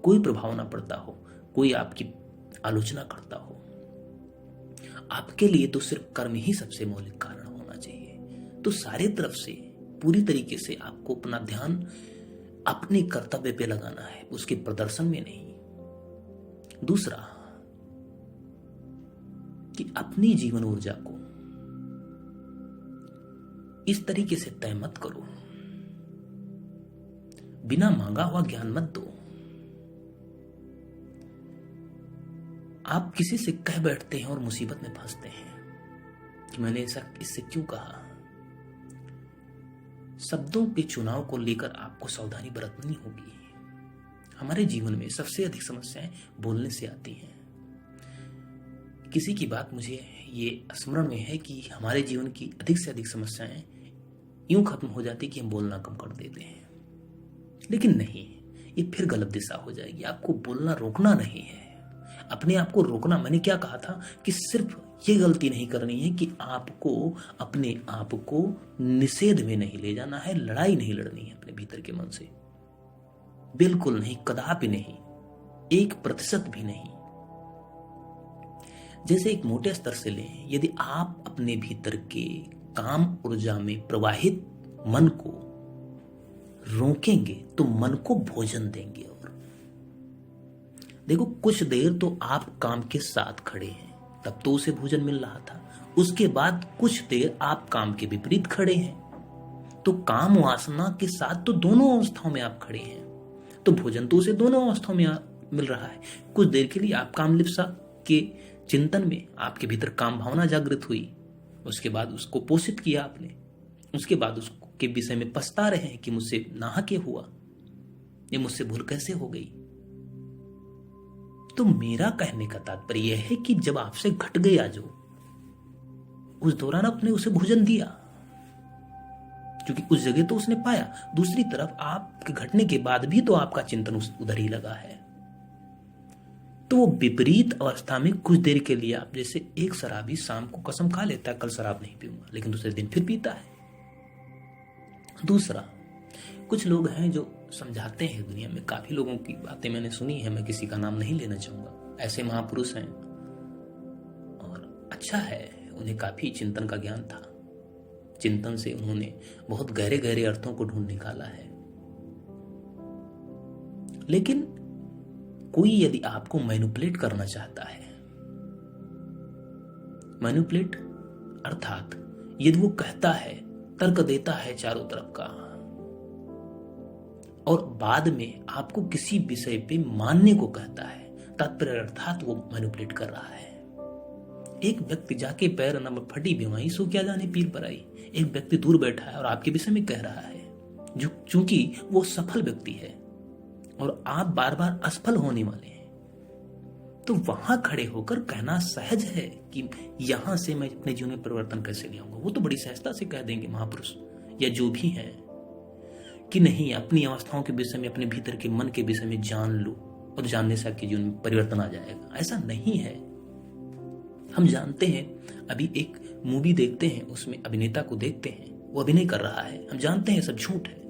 कोई प्रभाव ना पड़ता हो, कोई आपकी आलोचना करता हो, आपके लिए तो सिर्फ कर्म ही सबसे मौलिक कारण होना चाहिए। तो सारे तरफ से पूरी तरीके से आपको अपना ध्यान अपने कर्तव्य पे लगाना है, उसके प्रदर्शन में नहीं। दूसरा कि अपनी जीवन ऊर्जा को इस तरीके से तय मत करो, बिना मांगा हुआ ज्ञान मत दो। आप किसी से कह बैठते हैं और मुसीबत में फंसते हैं कि मैंने ऐसा इससे क्यों कहा। शब्दों के चुनाव को लेकर आपको सावधानी बरतनी होगी। हमारे जीवन में सबसे अधिक समस्याएं बोलने से आती हैं। किसी की बात मुझे ये स्मरण में है कि हमारे जीवन की अधिक से अधिक समस्याएं यूं खत्म हो जाती कि हम बोलना कम कर देते हैं। लेकिन नहीं, ये फिर गलत दिशा हो जाएगी। आपको बोलना रोकना नहीं है, अपने आप को रोकना। मैंने क्या कहा था कि सिर्फ ये गलती नहीं करनी है कि आपको अपने आप को निषेध में नहीं ले जाना है, लड़ाई नहीं लड़नी है अपने भीतर के मन से, बिल्कुल नहीं, कदापि नहीं, 1% भी नहीं। जैसे एक मोटे स्तर से लें, यदि आप अपने भीतर के काम ऊर्जा में प्रवाहित मन को रोकेंगे तो मन को भोजन देंगे। और देखो, कुछ देर तो आप काम के साथ खड़े हैं, तब तो उसे भोजन मिल रहा था। उसके बाद कुछ देर आप काम के विपरीत खड़े हैं, तो काम वासना के साथ तो दोनों अवस्थाओं में आप खड़े हैं, तो भोजन तो उसे दोनों अवस्थाओं में मिल रहा है। कुछ देर के लिए आप काम लिप्सा के चिंतन में आपके भीतर काम भावना जागृत हुई, उसके बाद उसको पोषित किया आपने, उसके बाद उसके विषय में पछता रहे हैं कि मुझसे नाहक हुआ, ये मुझसे भूल कैसे हो गई। तो मेरा कहने का तात्पर्य यह है कि जब आपसे घट गया जो, उस दौरान आपने उसे भोजन दिया, क्योंकि उस जगह तो उसने पाया। दूसरी तरफ आपके घटने के बाद भी तो आपका चिंतन उधर ही लगा है। तो वो विपरीत अवस्था में कुछ देर के लिए, आप जैसे एक शराबी शाम को कसम खा लेता है कल शराब नहीं पीऊंगा, लेकिन दूसरे दिन फिर पीता है। दूसरा, कुछ लोग हैं जो समझाते हैं, दुनिया में काफी लोगों की बातें मैंने सुनी है, मैं किसी का नाम नहीं लेना चाहूंगा, ऐसे महापुरुष हैं और अच्छा है, उन्हें काफी चिंतन का ज्ञान था, चिंतन से उन्होंने बहुत गहरे गहरे अर्थों को ढूंढ निकाला है। लेकिन कोई यदि आपको मैनिपुलेट करना चाहता है, मैनिपुलेट अर्थात यदि वो कहता है, तर्क देता है चारों तरफ का, और बाद में आपको किसी विषय पे मानने को कहता है, तात्पर्य अर्थात वो मैनिपुलेट कर रहा है। एक व्यक्ति जाके पैर न फटी बीमारी सो क्या जाने पीर पर आई, एक व्यक्ति दूर बैठा है और आपके विषय में कह रहा है, जो चूंकि वो सफल व्यक्ति है और आप बार बार असफल होने वाले हैं, तो वहां खड़े होकर कहना सहज है कि यहां से मैं अपने जीवन में परिवर्तन कैसे ले आऊंगा। वो तो बड़ी सहजता से कह देंगे महापुरुष या जो भी है कि नहीं, अपनी अवस्थाओं के विषय में, अपने भीतर के मन के विषय में जान लो और जानने से आपके जीवन में परिवर्तन आ जाएगा। ऐसा नहीं है। हम जानते हैं, अभी एक मूवी देखते हैं, उसमें अभिनेता को देखते हैं, वो अभिनय कर रहा है, हम जानते हैं सब झूठ है,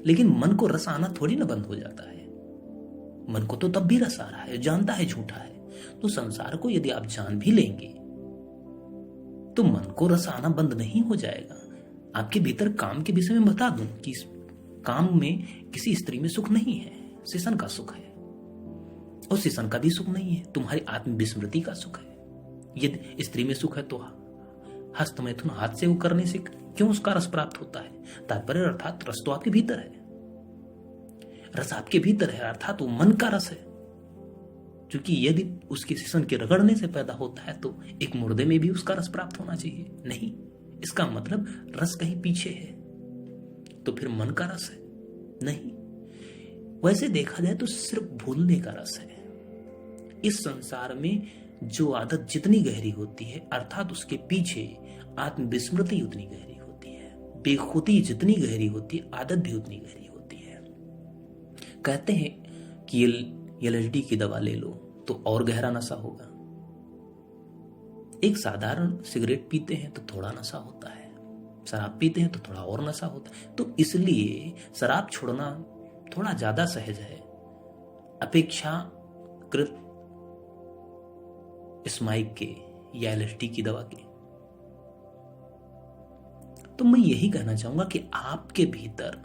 लेकिन मन को रस आना थोड़ी ना बंद हो जाता है। मन को तो तब भी रस आ रहा है, जानता है झूठा है। तो संसार को यदि आप जान भी लेंगे तो मन को रस आना बंद नहीं हो जाएगा। आपके भीतर काम के विषय में बता दूं कि काम में किसी स्त्री में सुख नहीं है, शिशन का सुख है, और शिशन का भी सुख नहीं है, तुम्हारी आत्म विस्मृति का सुख है। यदि स्त्री में सुख है तो हस्त मैथुन हाथ से वो करने से क्यों उसका रस प्राप्त होता है? तात्पर्य अर्थात रस तो आपके भीतर है, रस आपके भीतर है, अर्थात वो मन का रस है। क्योंकि यदि उसके शिशन के रगड़ने से पैदा होता है तो एक मुर्दे में भी उसका रस प्राप्त होना चाहिए। नहीं, इसका मतलब रस कहीं पीछे है, तो फिर मन का रस है नहीं। वैसे देखा जाए तो सिर्फ भूलने का रस है। इस संसार में जो आदत जितनी गहरी होती है, अर्थात उसके पीछे आत्मविस्मृति उतनी गहरी होती है, बेखुदी जितनी गहरी होती है, आदत भी उतनी गहरी होती है। कहते हैं कि एलएसडी की दवा ले लो तो और गहरा नशा होगा। एक साधारण सिगरेट पीते हैं तो थोड़ा नशा होता है, शराब पीते हैं तो थोड़ा और नशा होता है। तो इसलिए शराब छोड़ना थोड़ा ज्यादा सहज है, अपेक्षाकृत स्माइक के या एलएसडी की दवा के। तो मैं यही कहना चाहूंगा कि आपके भीतर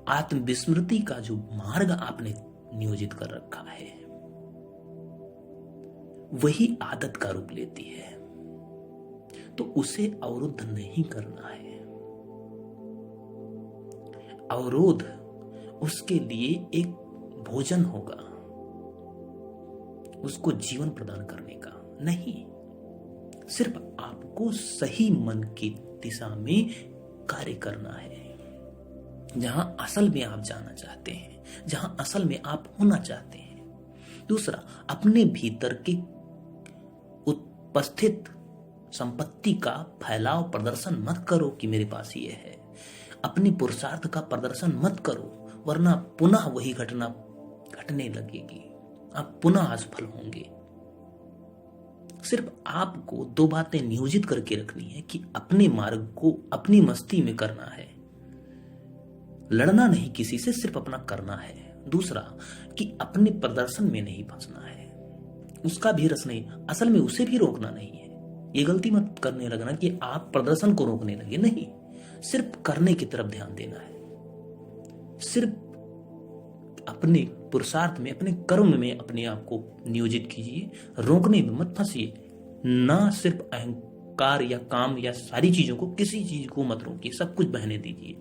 आत्मविस्मृति का जो मार्ग आपने नियोजित कर रखा है वही आदत का रूप लेती है, तो उसे अवरुद्ध नहीं करना है। अवरोध उसके लिए एक भोजन होगा, उसको जीवन प्रदान करने का नहीं, सिर्फ आपको सही मन की दिशा में कार्य करना है, जहां असल में आप जाना चाहते हैं, जहां असल में आप होना चाहते हैं। दूसरा, अपने भीतर के उपस्थित संपत्ति का फैलाव प्रदर्शन मत करो कि मेरे पास ये है। अपने पुरुषार्थ का प्रदर्शन मत करो, वरना पुनः वही घटना घटने लगेगी, आप पुनः असफल होंगे। सिर्फ आपको दो बातें नियोजित करके रखनी है कि अपने मार्ग को अपनी मस्ती में करना है, लड़ना नहीं किसी से, सिर्फ अपना करना है। दूसरा कि अपने प्रदर्शन में नहीं फंसना है, उसका भी रस नहीं, असल में उसे भी रोकना नहीं है। ये गलती मत करने लगना कि आप प्रदर्शन को रोकने लगे, नहीं, सिर्फ करने की तरफ ध्यान देना है। सिर्फ अपने पुरुषार्थ में, अपने कर्म में अपने आप को नियोजित कीजिए, रोकने में मत फंसिए। ना सिर्फ अहंकार या काम या सारी चीजों को, किसी चीज को मत रोकिए, सब कुछ बहने दीजिए।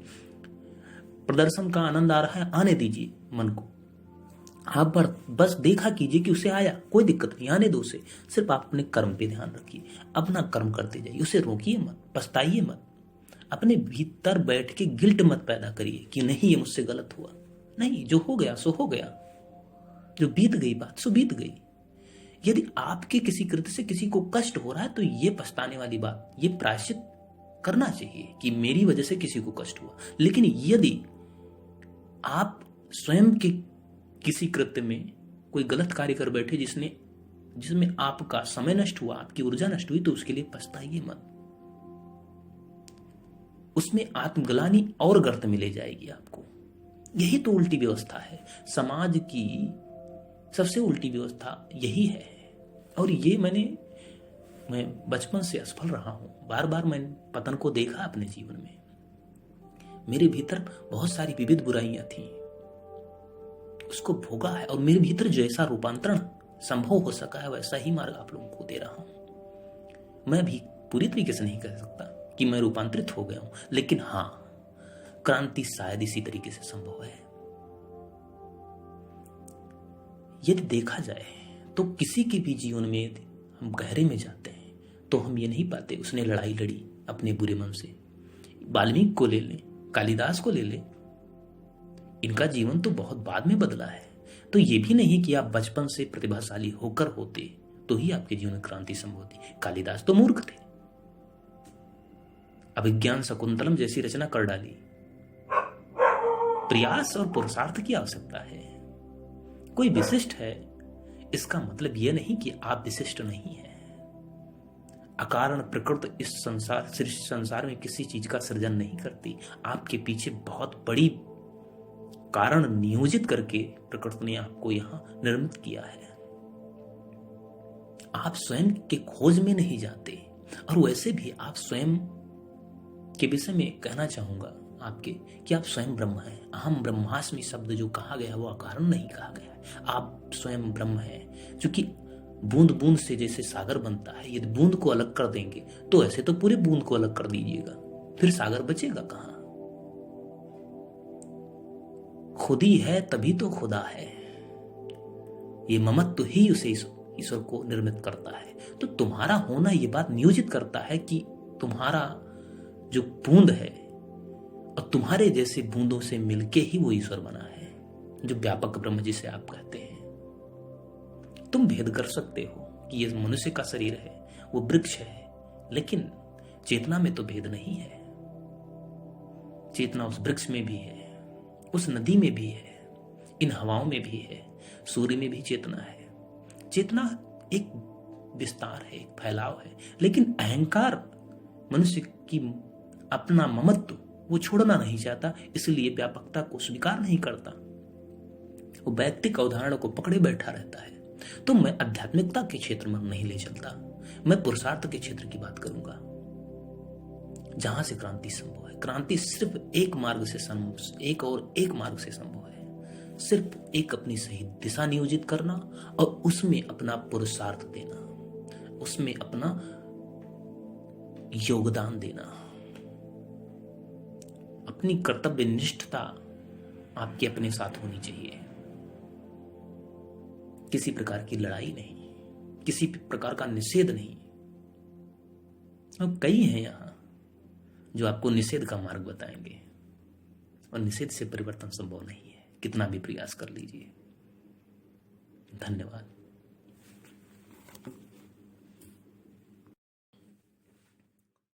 प्रदर्शन का आनंद आ रहा है, आने दीजिए मन को, आप पर बस देखा कीजिए कि उसे आया, कोई दिक्कत नहीं, आने दो उसे। सिर्फ आप अपने कर्म पे ध्यान रखिए, अपना कर्म करते जाइए, उसे रोकिए मत, पछताइए मत। अपने भीतर बैठ के गिल्ट मत पैदा करिए कि नहीं ये मुझसे गलत हुआ। नहीं, जो हो गया सो हो गया, जो बीत गई बात सो बीत गई। यदि आपके किसी कृत्य से किसी को कष्ट हो रहा है तो ये पछताने वाली बात, ये प्रायश्चित करना चाहिए कि मेरी वजह से किसी को कष्ट हुआ। लेकिन यदि आप स्वयं के किसी कृत्य में कोई गलत कार्य कर बैठे जिसमें आपका समय नष्ट हुआ, आपकी ऊर्जा नष्ट हुई, तो उसके लिए पछताइए मत। उसमें आत्मग्लानि और गर्त में ले जाएगी आपको। यही तो उल्टी व्यवस्था है, समाज की सबसे उल्टी व्यवस्था यही है। और ये मैं बचपन से असफल रहा हूं, बार बार मैंने पतन को देखा अपने जीवन में। मेरे भीतर बहुत सारी विविध बुराइयां थी, उसको भोगा है, और मेरे भीतर जैसा रूपांतरण संभव हो सका है वैसा ही मार्ग आप लोगों को दे रहा हूं। मैं भी पूरी तरीके से नहीं कह सकता कि मैं रूपांतरित हो गया हूं, लेकिन हां, क्रांति शायद इसी तरीके से संभव है। यदि देखा जाए तो किसी के भी जीवन में हम गहरे में जाते हैं तो हम ये नहीं पाते उसने लड़ाई लड़ी अपने बुरे मन से। वाल्मीकि को ले लें, कालिदास को ले लें, इनका जीवन तो बहुत बाद में बदला है। तो ये भी नहीं कि आप बचपन से प्रतिभाशाली होकर होते तो ही आपके जीवन में क्रांति संभव होती। कालिदास तो मूर्ख थे, अभिज्ञान शकुंतलम जैसी रचना कर डाली। प्रयास और पुरुषार्थ की आवश्यकता है। कोई विशिष्ट है इसका मतलब यह नहीं कि आप विशिष्ट नहीं हैं। अकारण प्रकृति इस संसार में किसी चीज का सृजन नहीं करती। आपके पीछे बहुत बड़ी कारण नियोजित करके प्रकृति ने आपको यहां निर्मित किया है। आप स्वयं के खोज में नहीं जाते। और वैसे भी आप स्वयं के विषय में कहना चाहूंगा आपके कि आप स्वयं ब्रह्म हैं। अहम ब्रह्मास्मि शब्द जो कहा गया वो अकारण नहीं कहा गया है। आप स्वयं ब्रह्म हैं। क्योंकि बूंद बूंद से जैसे सागर बनता है, यदि बूंद को अलग कर देंगे तो ऐसे तो पूरे बूंद को अलग कर दीजिएगा, फिर सागर बचेगा कहां। खुद ही है तभी तो खुदा है। ये ममत्व ही उसे ईश्वर को निर्मित करता है। तो तुम्हारा होना ये बात नियोजित करता है कि तुम्हारा जो बूंद है और तुम्हारे जैसे बूंदों से मिलके ही वो ईश्वर बना है, जो व्यापक ब्रह्म जिसे आप कहते हैं। तुम भेद कर सकते हो कि ये मनुष्य का शरीर है, वो वृक्ष है, लेकिन चेतना में तो भेद नहीं है। चेतना उस वृक्ष में भी है, उस नदी में भी है, इन हवाओं में भी है, सूर्य में भी चेतना है। चेतना एक विस्तार है, एक फैलाव है। लेकिन अहंकार मनुष्य की अपना ममत्व वो छोड़ना नहीं चाहता, इसलिए व्यापकता को स्वीकार नहीं करता। वो वैयक्तिक अवधारणा को पकड़े बैठा रहता है। तो मैं आध्यात्मिकता के क्षेत्र में नहीं ले चलता, मैं पुरुषार्थ के क्षेत्र की बात करूंगा, जहां से क्रांति संभव है। क्रांति सिर्फ एक मार्ग से एक मार्ग से संभव है, सिर्फ एक अपनी सही दिशा नियोजित करना और उसमें अपना पुरुषार्थ देना, उसमें अपना योगदान देना। अपनी कर्तव्य निष्ठता आपके अपने साथ होनी चाहिए। किसी प्रकार की लड़ाई नहीं, किसी प्रकार का निषेध नहीं। अब कई हैं यहां जो आपको निषेध का मार्ग बताएंगे, और निषेध से परिवर्तन संभव नहीं है, कितना भी प्रयास कर लीजिए। धन्यवाद।